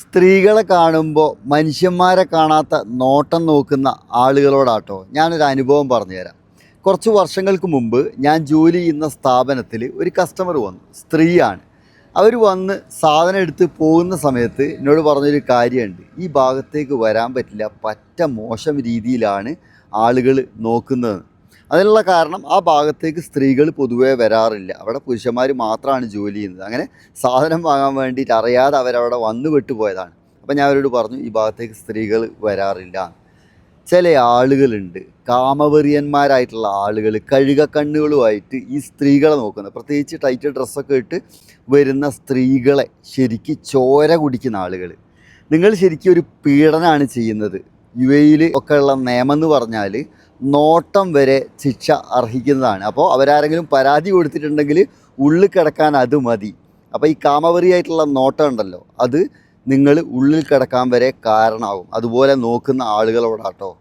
സ്ത്രീകളെ കാണുമ്പോൾ മനുഷ്യന്മാരെ കാണാത്ത നോട്ടം നോക്കുന്ന ആളുകളോടാട്ടോ ഞാനൊരു അനുഭവം പറഞ്ഞുതരാം. കുറച്ച് വർഷങ്ങൾക്ക് മുമ്പ് ഞാൻ ജോലി ചെയ്യുന്ന സ്ഥാപനത്തിൽ ഒരു കസ്റ്റമർ വന്നു. സ്ത്രീയാണ്. അവർ വന്ന് സാധനം എടുത്ത് പോകുന്ന സമയത്ത് എന്നോട് പറഞ്ഞൊരു കാര്യമുണ്ട്. ഈ ഭാഗത്തേക്ക് വരാൻ പറ്റില്ല, പറ്റ മോശം രീതിയിലാണ് ആളുകൾ നോക്കുന്നത്. അതിനുള്ള കാരണം ആ ഭാഗത്തേക്ക് സ്ത്രീകൾ പൊതുവേ വരാറില്ല. അവിടെ പുരുഷന്മാർ മാത്രമാണ് ജോലി ചെയ്യുന്നത്. അങ്ങനെ സാധനം വാങ്ങാൻ വേണ്ടിയിട്ട് അറിയാതെ അവരവിടെ വന്നു വിട്ടുപോയതാണ്. അപ്പം ഞാൻ അവരോട് പറഞ്ഞു, ഈ ഭാഗത്തേക്ക് സ്ത്രീകൾ വരാറില്ല. ചില ആളുകളുണ്ട്, കാമവെറിയന്മാരായിട്ടുള്ള ആളുകൾ, കഴുകക്കണ്ണുകളുമായിട്ട് ഈ സ്ത്രീകളെ നോക്കുന്നത്. പ്രത്യേകിച്ച് ടൈറ്റ് ഡ്രസ്സൊക്കെ ഇട്ട് വരുന്ന സ്ത്രീകളെ ശരിക്കും ചോര കുടിക്കുന്ന ആളുകൾ. നിങ്ങൾ ശരിക്കും ഒരു പീഡനമാണ് ചെയ്യുന്നത്. UAE ഒക്കെ ഉള്ള നിയമം എന്ന് പറഞ്ഞാൽ നോട്ടം വരെ ശിക്ഷ അർഹിക്കുന്നതാണ്. അപ്പോൾ അവരാരെങ്കിലും പരാതി കൊടുത്തിട്ടുണ്ടെങ്കിൽ ഉള്ളിൽ കിടക്കാൻ അത് മതി. അപ്പോൾ ഈ കാമവെറിയായിട്ടുള്ള നോട്ടം ഉണ്ടല്ലോ, അത് നിങ്ങൾ ഉള്ളിൽ കിടക്കാൻ വരെ കാരണമാകും. അതുപോലെ നോക്കുന്ന ആളുകളോടാട്ടോ